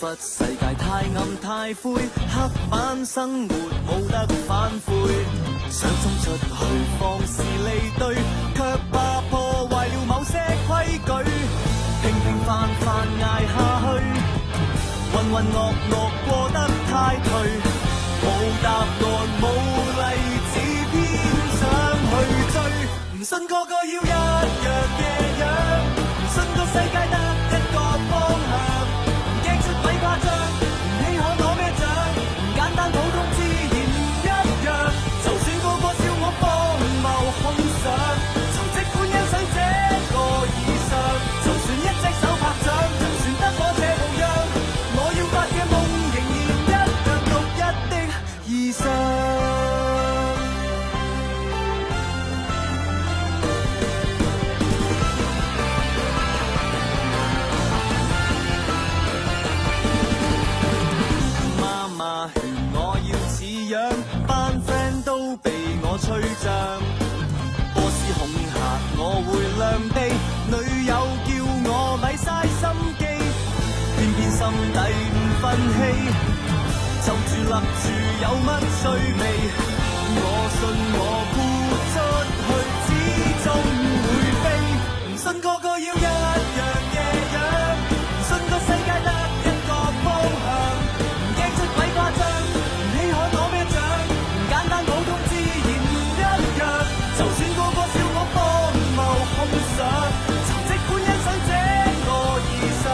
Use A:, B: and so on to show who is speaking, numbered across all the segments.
A: 乏世界太暗太灰，黑板生活冇得反悔，想衝出去放肆離隊，卻怕破壞了某些規矩，平平凡凡捱下去，渾渾噩噩過得太頹，冇答案冇例子偏想去追，唔信個個要一樣嘅樣，唔信個世界得一個方向，唔驚出位誇張，唔稀罕攞咩獎，唔簡單普通自然唔一樣，就算個個笑我荒謬空想，就即管欣賞這個以上，就算一隻手拍掌，就算得我這模樣，我要發嘅夢仍然一樣獨一的異想。班 friend 都被我吹脹，波斯恐嚇我會亮地，女友叫我咪嘥心機，偏偏心底唔忿氣，就住勒住有乜趣味，我信我豁出去始終會飛，唔信個個要一樣嘅樣，唔信個世界得一個方向，唔驚出鬼誇張，唔稀罕攞咩獎，簡單普通自然唔一樣，就算個個笑我荒謬空想，就即管欣賞這個異常，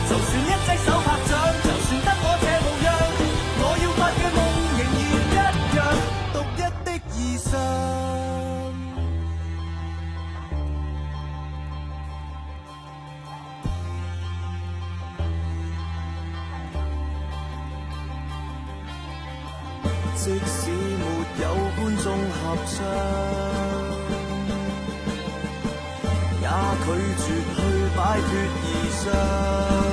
A: 就算一隻手拍掌，就算得我這模樣，我要發嘅夢仍然一樣獨一的異想。即使沒有觀眾合唱，也拒絕去擺脫異想。